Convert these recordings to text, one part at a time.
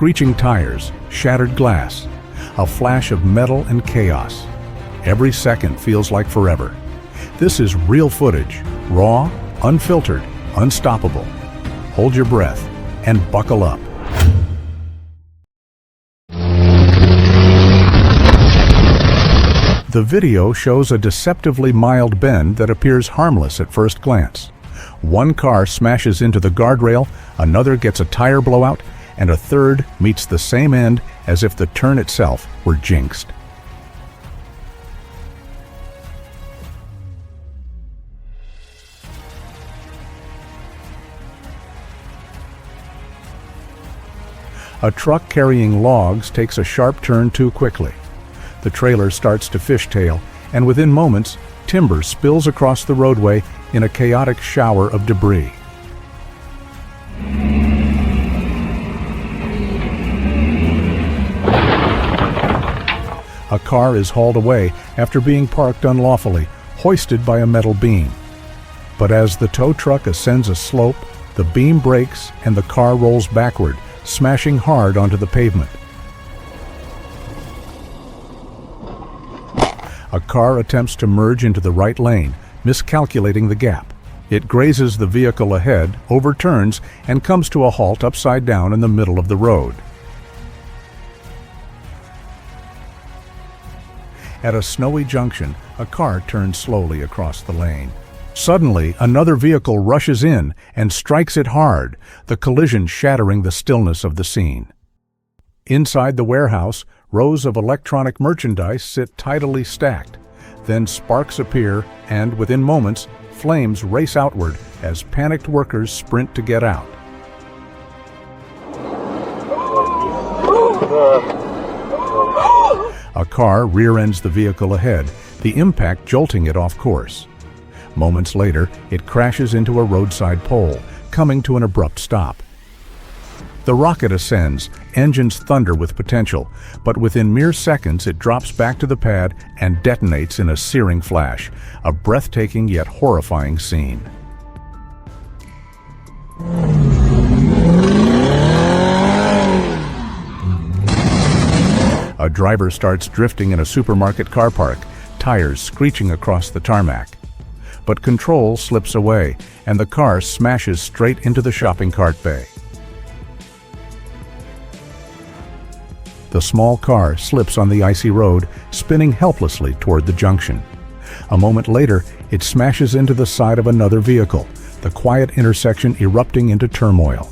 screeching tires, shattered glass, a flash of metal and chaos. Every second feels like forever. This is real footage, raw, unfiltered, unstoppable. Hold your breath and buckle up. The video shows a deceptively mild bend that appears harmless at first glance. One car smashes into the guardrail, another gets a tire blowout, and a third meets the same end as if the turn itself were jinxed. A truck carrying logs takes a sharp turn too quickly. The trailer starts to fishtail, and within moments, timber spills across the roadway in a chaotic shower of debris. A car is hauled away after being parked unlawfully, hoisted by a metal beam. But as the tow truck ascends a slope, the beam breaks and the car rolls backward, smashing hard onto the pavement. A car attempts to merge into the right lane, miscalculating the gap. It grazes the vehicle ahead, overturns, and comes to a halt upside down in the middle of the road. At a snowy junction, a car turns slowly across the lane. Suddenly, another vehicle rushes in and strikes it hard, the collision shattering the stillness of the scene. Inside the warehouse, rows of electronic merchandise sit tidily stacked. Then sparks appear and, within moments, flames race outward as panicked workers sprint to get out. A car rear-ends the vehicle ahead, the impact jolting it off course. Moments later, it crashes into a roadside pole, coming to an abrupt stop. The rocket ascends, engines thunder with potential, but within mere seconds it drops back to the pad and detonates in a searing flash, a breathtaking yet horrifying scene. A driver starts drifting in a supermarket car park, tires screeching across the tarmac. But control slips away, and the car smashes straight into the shopping cart bay. The small car slips on the icy road, spinning helplessly toward the junction. A moment later, it smashes into the side of another vehicle, the quiet intersection erupting into turmoil.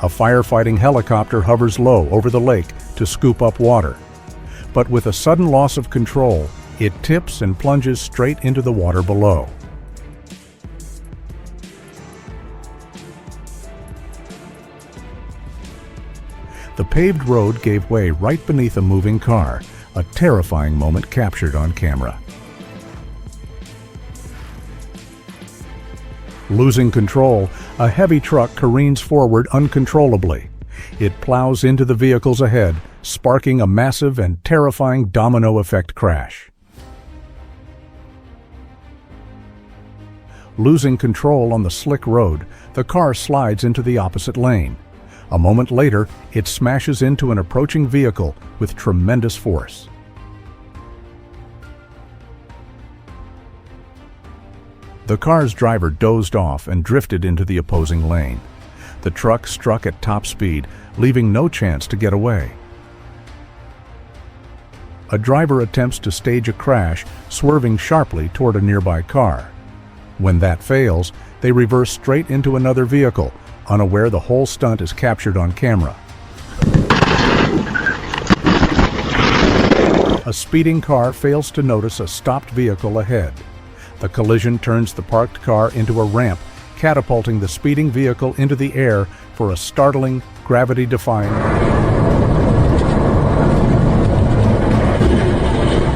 A firefighting helicopter hovers low over the lake to scoop up water. But with a sudden loss of control, it tips and plunges straight into the water below. The paved road gave way right beneath a moving car, a terrifying moment captured on camera. Losing control, a heavy truck careens forward uncontrollably. It plows into the vehicles ahead, sparking a massive and terrifying domino effect crash. Losing control on the slick road, the car slides into the opposite lane. A moment later, it smashes into an approaching vehicle with tremendous force. The car's driver dozed off and drifted into the opposing lane. The truck struck at top speed, leaving no chance to get away. A driver attempts to stage a crash, swerving sharply toward a nearby car. When that fails, they reverse straight into another vehicle, unaware the whole stunt is captured on camera. A speeding car fails to notice a stopped vehicle ahead. The collision turns the parked car into a ramp, catapulting the speeding vehicle into the air for a startling, gravity-defying.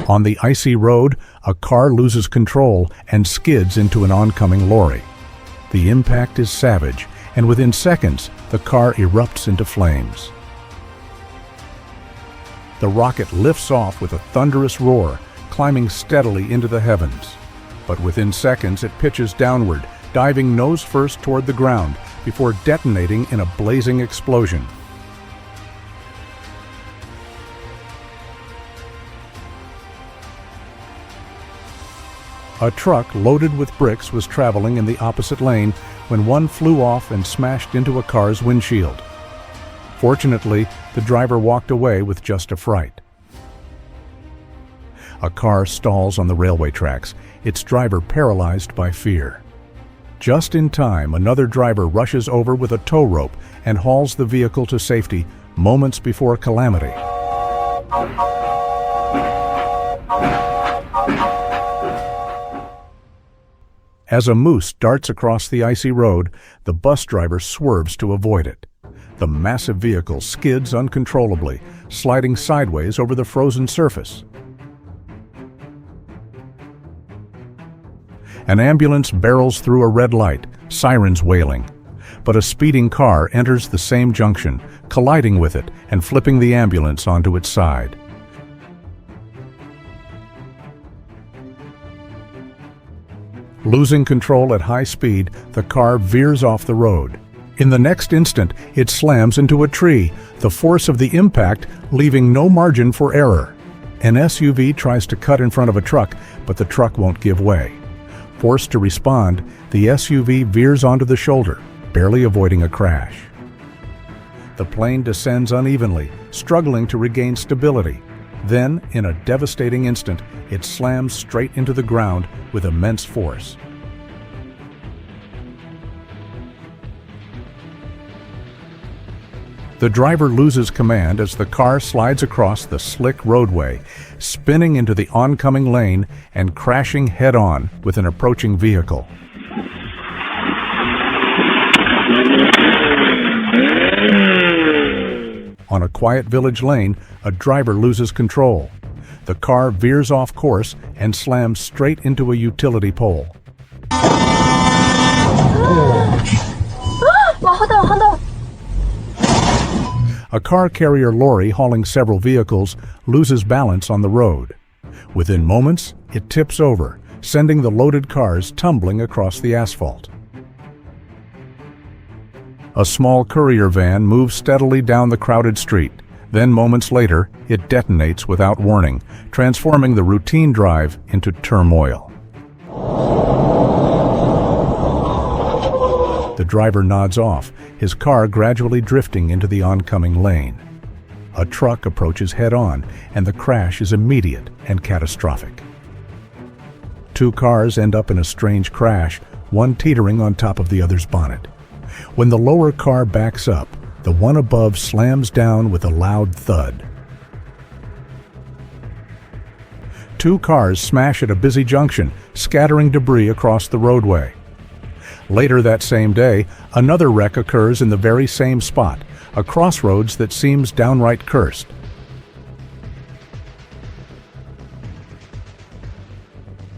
On the icy road, a car loses control and skids into an oncoming lorry. The impact is savage, and within seconds, the car erupts into flames. The rocket lifts off with a thunderous roar, climbing steadily into the heavens. But within seconds it pitches downward, diving nose first toward the ground before detonating in a blazing explosion. A truck loaded with bricks was traveling in the opposite lane when one flew off and smashed into a car's windshield. Fortunately, the driver walked away with just a fright. A car stalls on the railway tracks, its driver paralyzed by fear. Just in time, another driver rushes over with a tow rope and hauls the vehicle to safety moments before calamity. As a moose darts across the icy road, the bus driver swerves to avoid it. The massive vehicle skids uncontrollably, sliding sideways over the frozen surface. An ambulance barrels through a red light, sirens wailing. But a speeding car enters the same junction, colliding with it and flipping the ambulance onto its side. Losing control at high speed, the car veers off the road. In the next instant, it slams into a tree, the force of the impact leaving no margin for error. An SUV tries to cut in front of a truck, but the truck won't give way. Forced to respond, the SUV veers onto the shoulder, barely avoiding a crash. The plane descends unevenly, struggling to regain stability. Then, in a devastating instant, it slams straight into the ground with immense force. The driver loses command as the car slides across the slick roadway, spinning into the oncoming lane and crashing head-on with an approaching vehicle. On a quiet village lane, a driver loses control. The car veers off course and slams straight into a utility pole. A car carrier lorry hauling several vehicles loses balance on the road. Within moments, it tips over, sending the loaded cars tumbling across the asphalt. A small courier van moves steadily down the crowded street. Then, moments later, it detonates without warning, transforming the routine drive into turmoil. The driver nods off, his car gradually drifting into the oncoming lane. A truck approaches head-on, and the crash is immediate and catastrophic. Two cars end up in a strange crash, one teetering on top of the other's bonnet. When the lower car backs up, the one above slams down with a loud thud. Two cars smash at a busy junction, scattering debris across the roadway. Later that same day, another wreck occurs in the very same spot, a crossroads that seems downright cursed.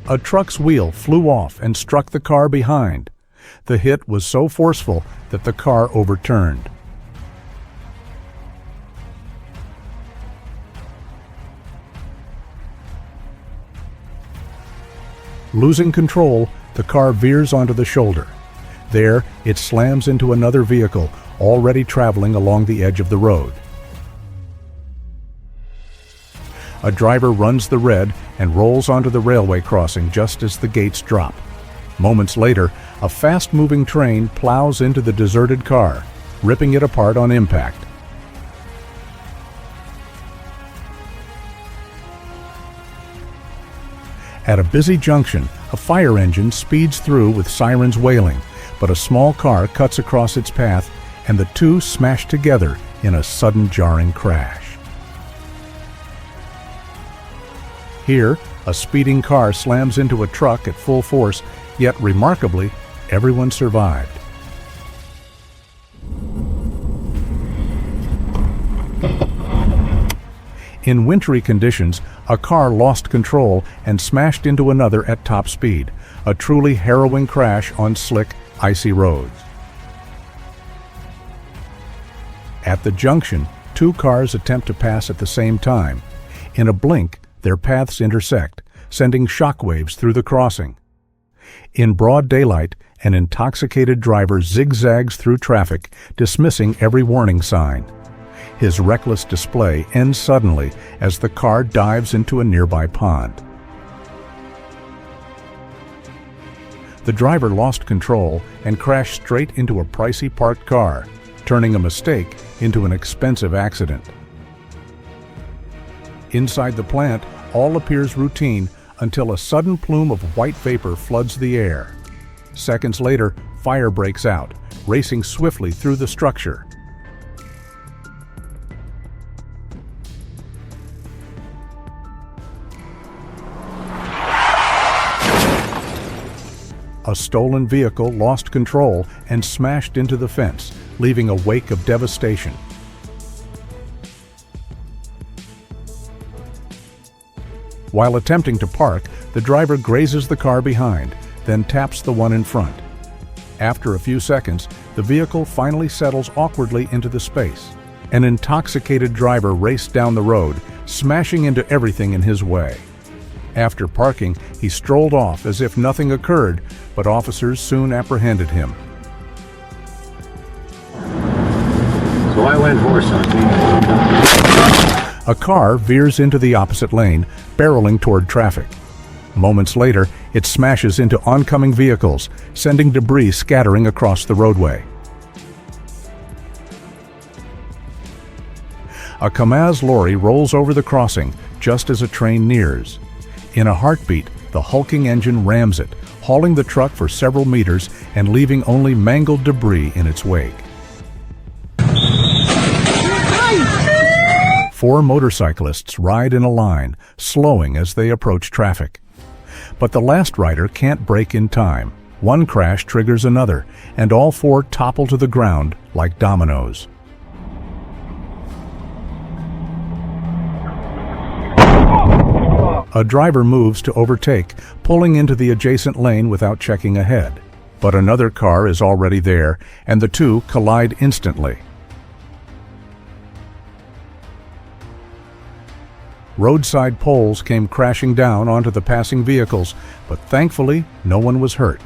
A truck's wheel flew off and struck the car behind. The hit was so forceful that the car overturned. Losing control, the car veers onto the shoulder. There, it slams into another vehicle already traveling along the edge of the road. A driver runs the red and rolls onto the railway crossing just as the gates drop. Moments later, a fast-moving train plows into the deserted car, ripping it apart on impact. At a busy junction, a fire engine speeds through with sirens wailing, but a small car cuts across its path and the two smash together in a sudden jarring crash. Here, a speeding car slams into a truck at full force, yet remarkably, everyone survived. In wintry conditions, a car lost control and smashed into another at top speed, a truly harrowing crash on slick, icy roads. At the junction, two cars attempt to pass at the same time. In a blink, their paths intersect, sending shockwaves through the crossing. In broad daylight, an intoxicated driver zigzags through traffic, dismissing every warning sign. His reckless display ends suddenly as the car dives into a nearby pond. The driver lost control and crashed straight into a pricey parked car, turning a mistake into an expensive accident. Inside the plant, all appears routine until a sudden plume of white vapor floods the air. Seconds later, fire breaks out, racing swiftly through the structure. A stolen vehicle lost control and smashed into the fence, leaving a wake of devastation. While attempting to park, the driver grazes the car behind, then taps the one in front. After a few seconds, the vehicle finally settles awkwardly into the space. An intoxicated driver raced down the road, smashing into everything in his way. After parking, he strolled off as if nothing occurred, but officers soon apprehended him. So I went for something. A car veers into the opposite lane, barreling toward traffic. Moments later, it smashes into oncoming vehicles, sending debris scattering across the roadway. A Kamaz lorry rolls over the crossing just as a train nears. In a heartbeat, the hulking engine rams it, hauling the truck for several meters and leaving only mangled debris in its wake. 4 motorcyclists ride in a line, slowing as they approach traffic. But the last rider can't brake in time. One crash triggers another, and all 4 topple to the ground like dominoes. A driver moves to overtake, pulling into the adjacent lane without checking ahead. But another car is already there, and the two collide instantly. Roadside poles came crashing down onto the passing vehicles, but thankfully, no one was hurt.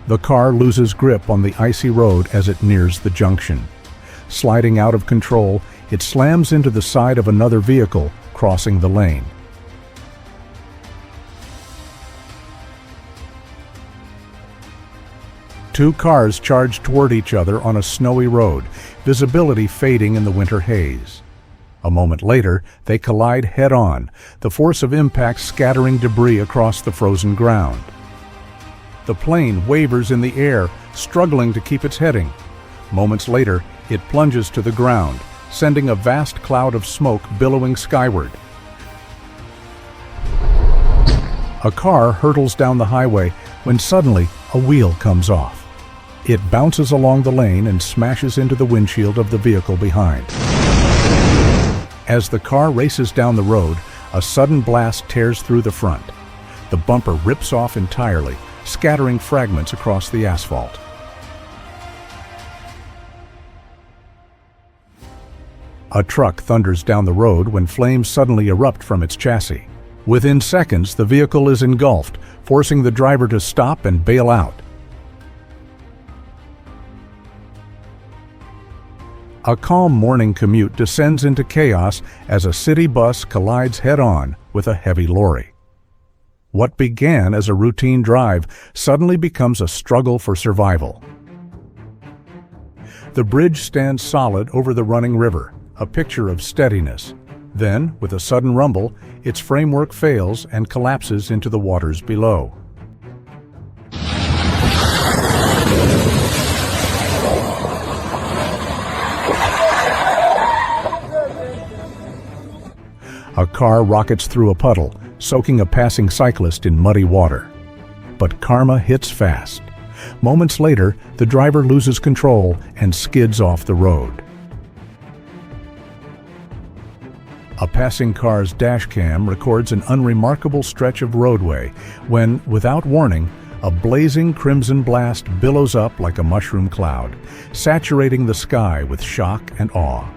The car loses grip on the icy road as it nears the junction. Sliding out of control, it slams into the side of another vehicle, crossing the lane. Two cars charge toward each other on a snowy road, visibility fading in the winter haze. A moment later, they collide head-on, the force of impact scattering debris across the frozen ground. The plane wavers in the air, struggling to keep its heading. Moments later, it plunges to the ground, sending a vast cloud of smoke billowing skyward. A car hurtles down the highway when suddenly a wheel comes off. It bounces along the lane and smashes into the windshield of the vehicle behind. As the car races down the road, a sudden blast tears through the front. The bumper rips off entirely, scattering fragments across the asphalt. A truck thunders down the road when flames suddenly erupt from its chassis. Within seconds, the vehicle is engulfed, forcing the driver to stop and bail out. A calm morning commute descends into chaos as a city bus collides head-on with a heavy lorry. What began as a routine drive suddenly becomes a struggle for survival. The bridge stands solid over the running river, a picture of steadiness. Then, with a sudden rumble, its framework fails and collapses into the waters below. A car rockets through a puddle, soaking a passing cyclist in muddy water. But karma hits fast. Moments later, the driver loses control and skids off the road. A passing car's dashcam records an unremarkable stretch of roadway when, without warning, a blazing crimson blast billows up like a mushroom cloud, saturating the sky with shock and awe.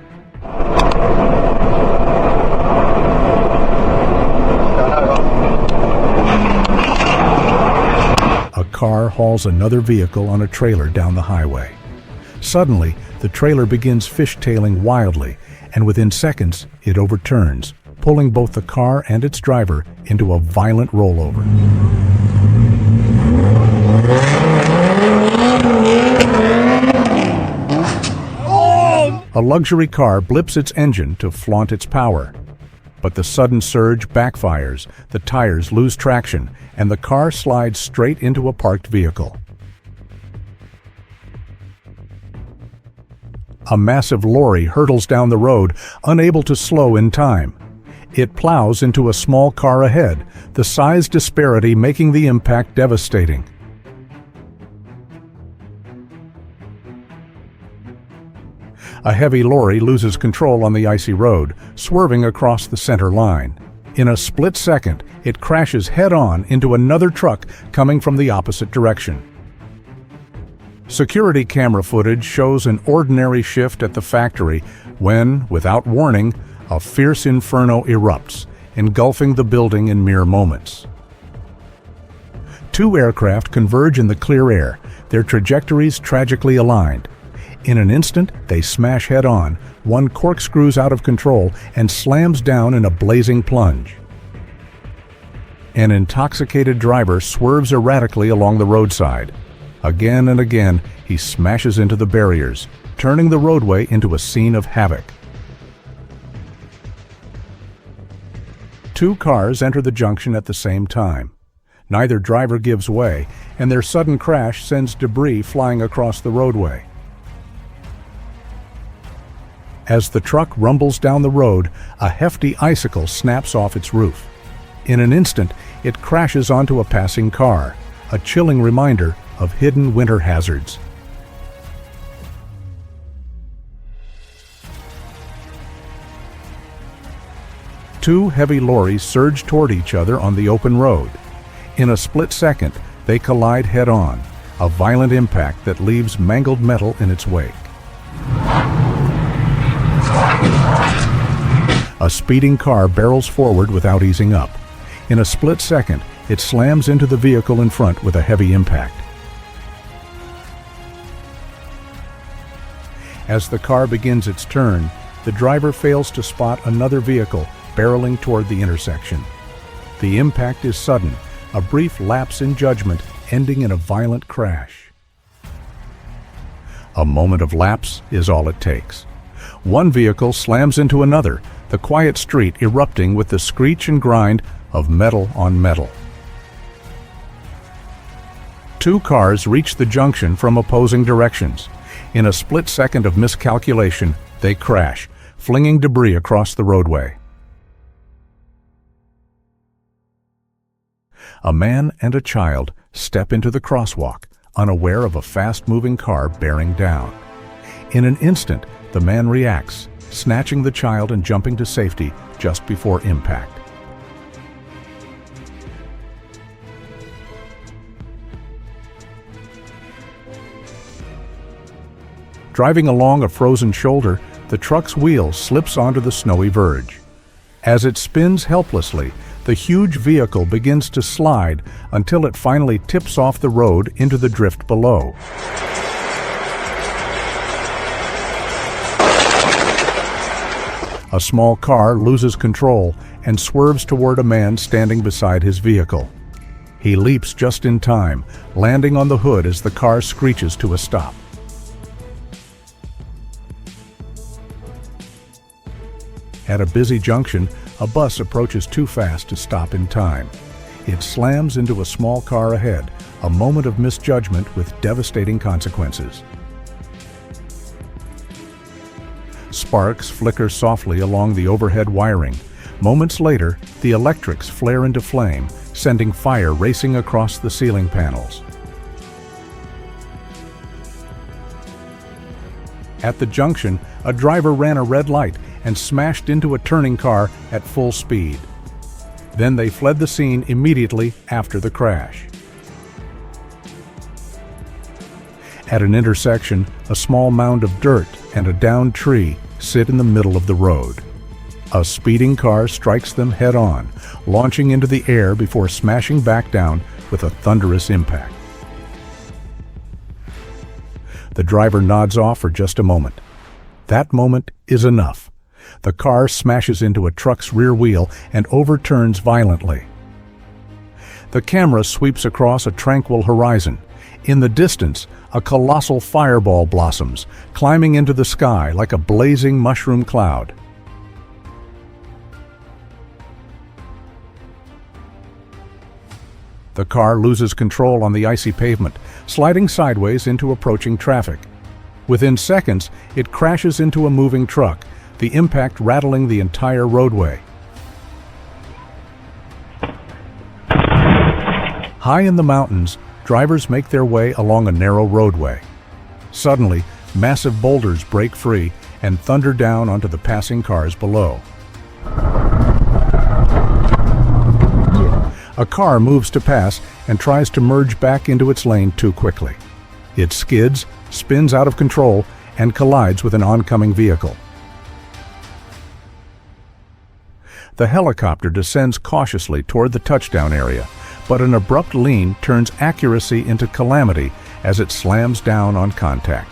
car hauls another vehicle on a trailer down the highway. Suddenly, the trailer begins fishtailing wildly, and within seconds, it overturns, pulling both the car and its driver into a violent rollover. A luxury car blips its engine to flaunt its power. But the sudden surge backfires, the tires lose traction, and the car slides straight into a parked vehicle. A massive lorry hurtles down the road, unable to slow in time. It plows into a small car ahead, the size disparity making the impact devastating. A heavy lorry loses control on the icy road, swerving across the center line. In a split second, it crashes head-on into another truck coming from the opposite direction. Security camera footage shows an ordinary shift at the factory when, without warning, a fierce inferno erupts, engulfing the building in mere moments. Two aircraft converge in the clear air, their trajectories tragically aligned. In an instant, they smash head-on, one corkscrews out of control and slams down in a blazing plunge. An intoxicated driver swerves erratically along the roadside. Again and again, he smashes into the barriers, turning the roadway into a scene of havoc. Two cars enter the junction at the same time. Neither driver gives way, and their sudden crash sends debris flying across the roadway. As the truck rumbles down the road, a hefty icicle snaps off its roof. In an instant, it crashes onto a passing car, a chilling reminder of hidden winter hazards. Two heavy lorries surge toward each other on the open road. In a split second, they collide head-on, a violent impact that leaves mangled metal in its wake. A speeding car barrels forward without easing up. In a split second, it slams into the vehicle in front with a heavy impact. As the car begins its turn, the driver fails to spot another vehicle barreling toward the intersection. The impact is sudden, a brief lapse in judgment ending in a violent crash. A moment of lapse is all it takes. One vehicle slams into another, the quiet street erupting with the screech and grind of metal on metal. Two cars reach the junction from opposing directions. In a split second of miscalculation, they crash, flinging debris across the roadway. A man and a child step into the crosswalk, unaware of a fast-moving car bearing down. In an instant, the man reacts, snatching the child and jumping to safety just before impact. Driving along a frozen shoulder, the truck's wheel slips onto the snowy verge. As it spins helplessly, the huge vehicle begins to slide until it finally tips off the road into the drift below. A small car loses control and swerves toward a man standing beside his vehicle. He leaps just in time, landing on the hood as the car screeches to a stop. At a busy junction, a bus approaches too fast to stop in time. It slams into a small car ahead, a moment of misjudgment with devastating consequences. Sparks flicker softly along the overhead wiring. Moments later, the electrics flare into flame, sending fire racing across the ceiling panels. At the junction, a driver ran a red light and smashed into a turning car at full speed. Then they fled the scene immediately after the crash. At an intersection, a small mound of dirt and a downed tree sit in the middle of the road. A speeding car strikes them head-on, launching into the air before smashing back down with a thunderous impact. The driver nods off for just a moment. That moment is enough. The car smashes into a truck's rear wheel and overturns violently. The camera sweeps across a tranquil horizon. In the distance, a colossal fireball blossoms, climbing into the sky like a blazing mushroom cloud. The car loses control on the icy pavement, sliding sideways into approaching traffic. Within seconds, it crashes into a moving truck, the impact rattling the entire roadway. High in the mountains, drivers make their way along a narrow roadway. Suddenly, massive boulders break free and thunder down onto the passing cars below. A car moves to pass and tries to merge back into its lane too quickly. It skids, spins out of control, and collides with an oncoming vehicle. The helicopter descends cautiously toward the touchdown area, but an abrupt lean turns accuracy into calamity as it slams down on contact.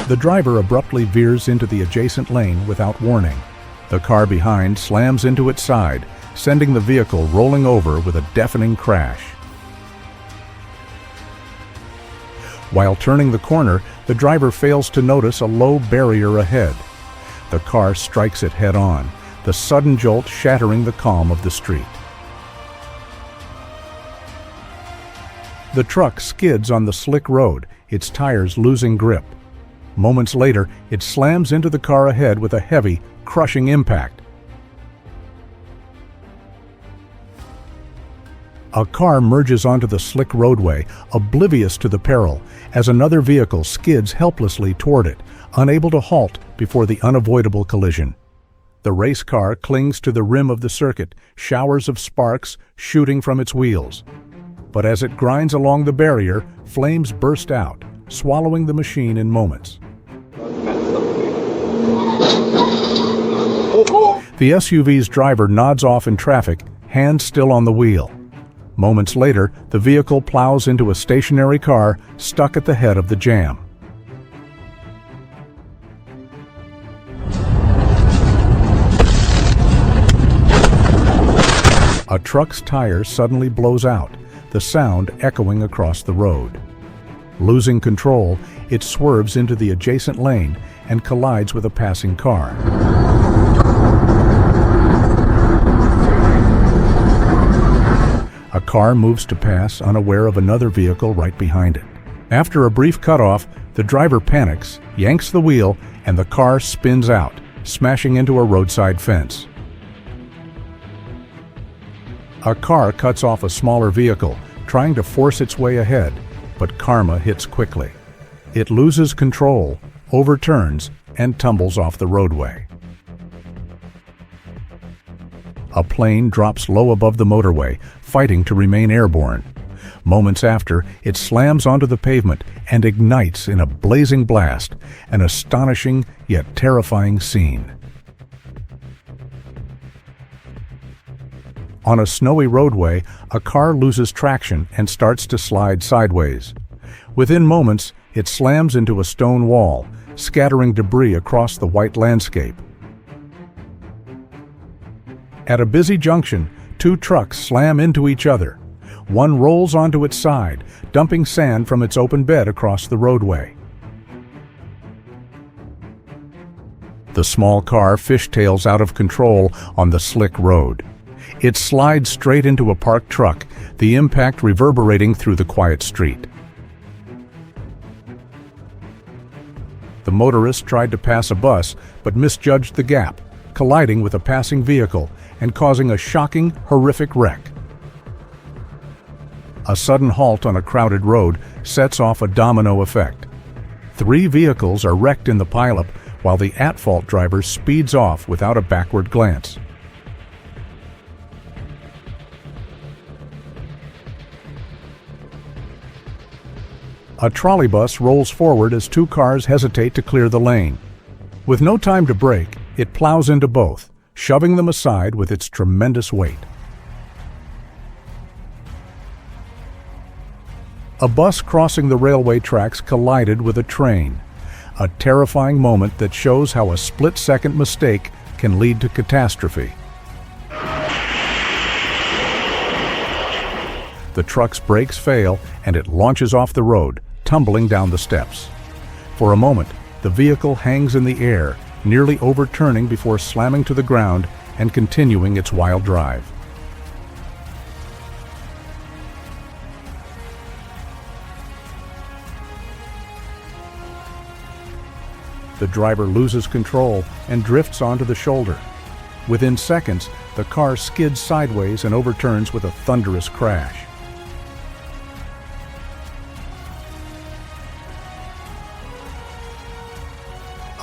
The driver abruptly veers into the adjacent lane without warning. The car behind slams into its side, sending the vehicle rolling over with a deafening crash. While turning the corner, the driver fails to notice a low barrier ahead. The car strikes it head-on, the sudden jolt shattering the calm of the street. The truck skids on the slick road, its tires losing grip. Moments later, it slams into the car ahead with a heavy, crushing impact. A car merges onto the slick roadway, oblivious to the peril, as another vehicle skids helplessly toward it, unable to halt before the unavoidable collision. The race car clings to the rim of the circuit, showers of sparks shooting from its wheels. But as it grinds along the barrier, flames burst out, swallowing the machine in moments. The SUV's driver nods off in traffic, hands still on the wheel. Moments later, the vehicle plows into a stationary car stuck at the head of the jam. A truck's tire suddenly blows out, the sound echoing across the road. Losing control, it swerves into the adjacent lane and collides with a passing car. A car moves to pass, unaware of another vehicle right behind it. After a brief cutoff, the driver panics, yanks the wheel, and the car spins out, smashing into a roadside fence. A car cuts off a smaller vehicle, trying to force its way ahead, but karma hits quickly. It loses control, overturns, and tumbles off the roadway. A plane drops low above the motorway, fighting to remain airborne. Moments after, it slams onto the pavement and ignites in a blazing blast, an astonishing yet terrifying scene. On a snowy roadway, a car loses traction and starts to slide sideways. Within moments, it slams into a stone wall, scattering debris across the white landscape. At a busy junction, two trucks slam into each other. One rolls onto its side, dumping sand from its open bed across the roadway. The small car fishtails out of control on the slick road. It slides straight into a parked truck, the impact reverberating through the quiet street. The motorist tried to pass a bus, but misjudged the gap, colliding with a passing vehicle and causing a shocking, horrific wreck. A sudden halt on a crowded road sets off a domino effect. 3 vehicles are wrecked in the pileup, while the at-fault driver speeds off without a backward glance. A trolleybus rolls forward as 2 cars hesitate to clear the lane. With no time to brake, it plows into both, shoving them aside with its tremendous weight. A bus crossing the railway tracks collided with a train. A terrifying moment that shows how a split-second mistake can lead to catastrophe. The truck's brakes fail and it launches off the road, tumbling down the steps. For a moment, the vehicle hangs in the air, nearly overturning before slamming to the ground and continuing its wild drive. The driver loses control and drifts onto the shoulder. Within seconds, the car skids sideways and overturns with a thunderous crash.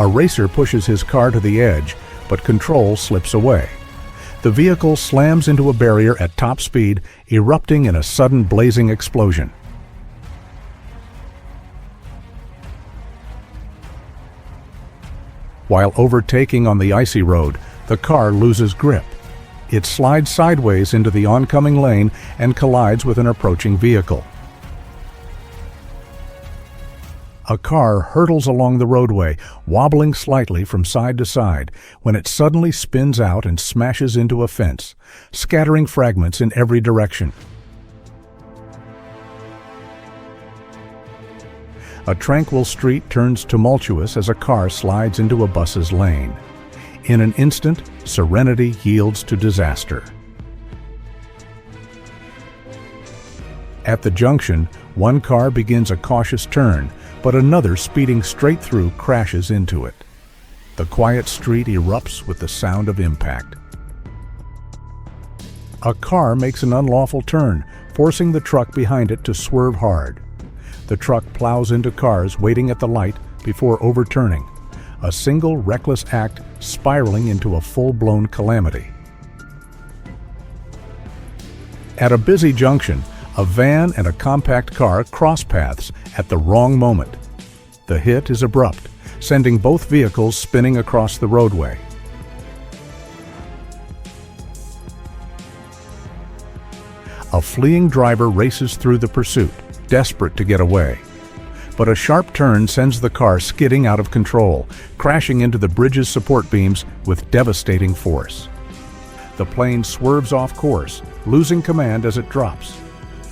A racer pushes his car to the edge, but control slips away. The vehicle slams into a barrier at top speed, erupting in a sudden blazing explosion. While overtaking on the icy road, the car loses grip. It slides sideways into the oncoming lane and collides with an approaching vehicle. A car hurtles along the roadway, wobbling slightly from side to side, when it suddenly spins out and smashes into a fence, scattering fragments in every direction. A tranquil street turns tumultuous as a car slides into a bus's lane. In an instant, serenity yields to disaster. At the junction, one car begins a cautious turn, but another speeding straight through crashes into it. The quiet street erupts with the sound of impact. A car makes an unlawful turn, forcing the truck behind it to swerve hard. The truck plows into cars waiting at the light before overturning, a single reckless act spiraling into a full-blown calamity. At a busy junction, a van and a compact car cross paths at the wrong moment. The hit is abrupt, sending both vehicles spinning across the roadway. A fleeing driver races through the pursuit, desperate to get away. But a sharp turn sends the car skidding out of control, crashing into the bridge's support beams with devastating force. The plane swerves off course, losing command as it drops.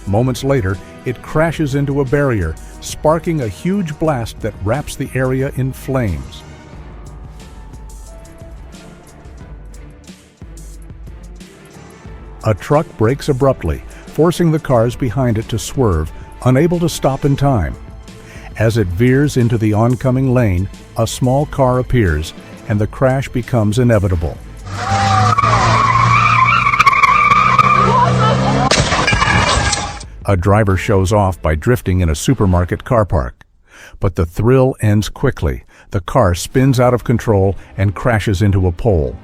Moments later, it crashes into a barrier, sparking a huge blast that wraps the area in flames. A truck brakes abruptly, forcing the cars behind it to swerve, unable to stop in time. As it veers into the oncoming lane, a small car appears, and the crash becomes inevitable. A driver shows off by drifting in a supermarket car park. But the thrill ends quickly. The car spins out of control and crashes into a pole.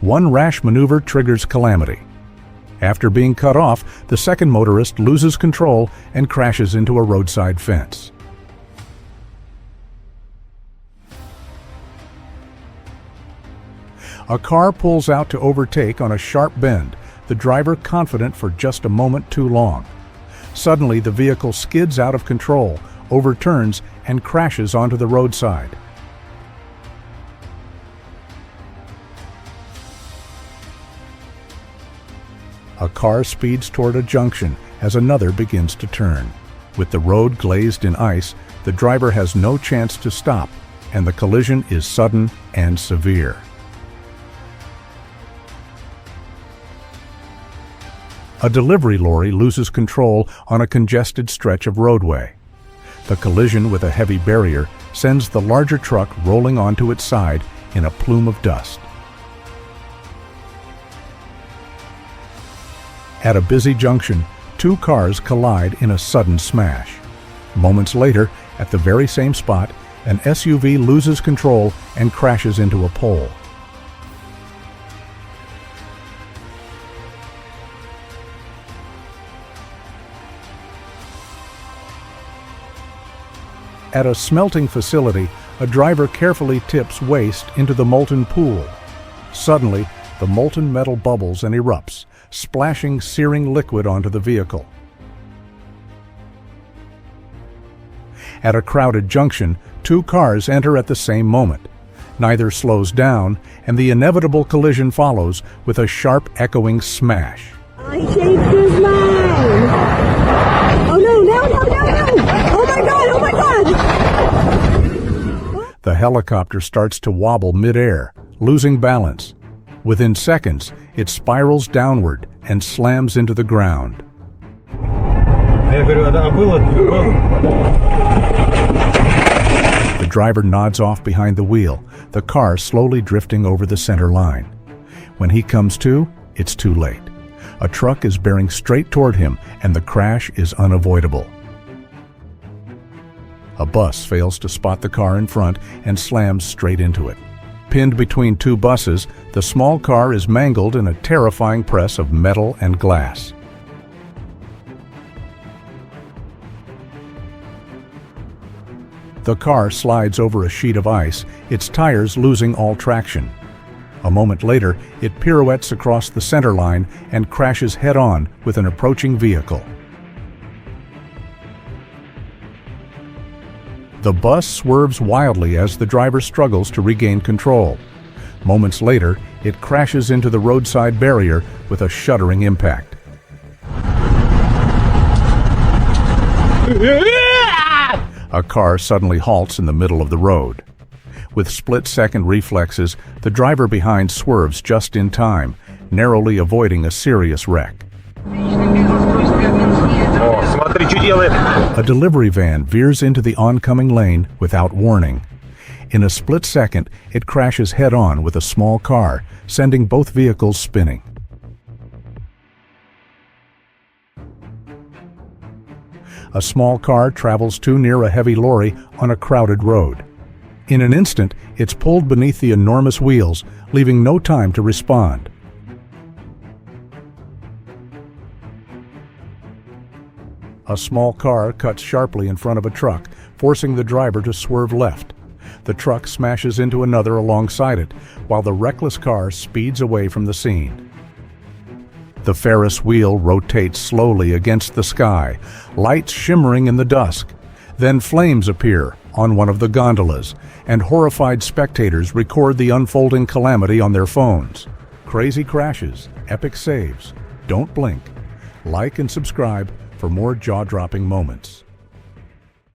One rash maneuver triggers calamity. After being cut off, the second motorist loses control and crashes into a roadside fence. A car pulls out to overtake on a sharp bend, the driver confident for just a moment too long. Suddenly, the vehicle skids out of control, overturns, and crashes onto the roadside. A car speeds toward a junction as another begins to turn. With the road glazed in ice, the driver has no chance to stop, and the collision is sudden and severe. A delivery lorry loses control on a congested stretch of roadway. The collision with a heavy barrier sends the larger truck rolling onto its side in a plume of dust. At a busy junction, two cars collide in a sudden smash. Moments later, at the very same spot, an SUV loses control and crashes into a pole. At a smelting facility, a driver carefully tips waste into the molten pool. Suddenly, The molten metal bubbles and erupts, splashing searing liquid onto the vehicle. At a crowded junction, two cars enter at the same moment. Neither slows down, and the inevitable collision follows with a sharp, echoing smash. I changed his mind! Oh no, no, no, no, no! Oh my god, oh my god! The helicopter starts to wobble mid-air, losing balance. Within seconds, it spirals downward and slams into the ground. The driver nods off behind the wheel, the car slowly drifting over the center line. When he comes to, it's too late. A truck is bearing straight toward him, and the crash is unavoidable. A bus fails to spot the car in front and slams straight into it. Pinned between two buses, the small car is mangled in a terrifying press of metal and glass. The car slides over a sheet of ice, its tires losing all traction. A moment later, it pirouettes across the center line and crashes head-on with an approaching vehicle. The bus swerves wildly as the driver struggles to regain control. Moments later, it crashes into the roadside barrier with a shuddering impact. A car suddenly halts in the middle of the road. With split-second reflexes, the driver behind swerves just in time, narrowly avoiding a serious wreck. A delivery van veers into the oncoming lane without warning. In a split second, it crashes head-on with a small car, sending both vehicles spinning. A small car travels too near a heavy lorry on a crowded road. In an instant, it's pulled beneath the enormous wheels, leaving no time to respond. A small car cuts sharply in front of a truck, forcing the driver to swerve left. The truck smashes into another alongside it, while the reckless car speeds away from the scene. The Ferris wheel rotates slowly against the sky, lights shimmering in the dusk. Then flames appear on one of the gondolas, and horrified spectators record the unfolding calamity on their phones. Crazy crashes, epic saves. Don't blink. Like and subscribe for more jaw-dropping moments.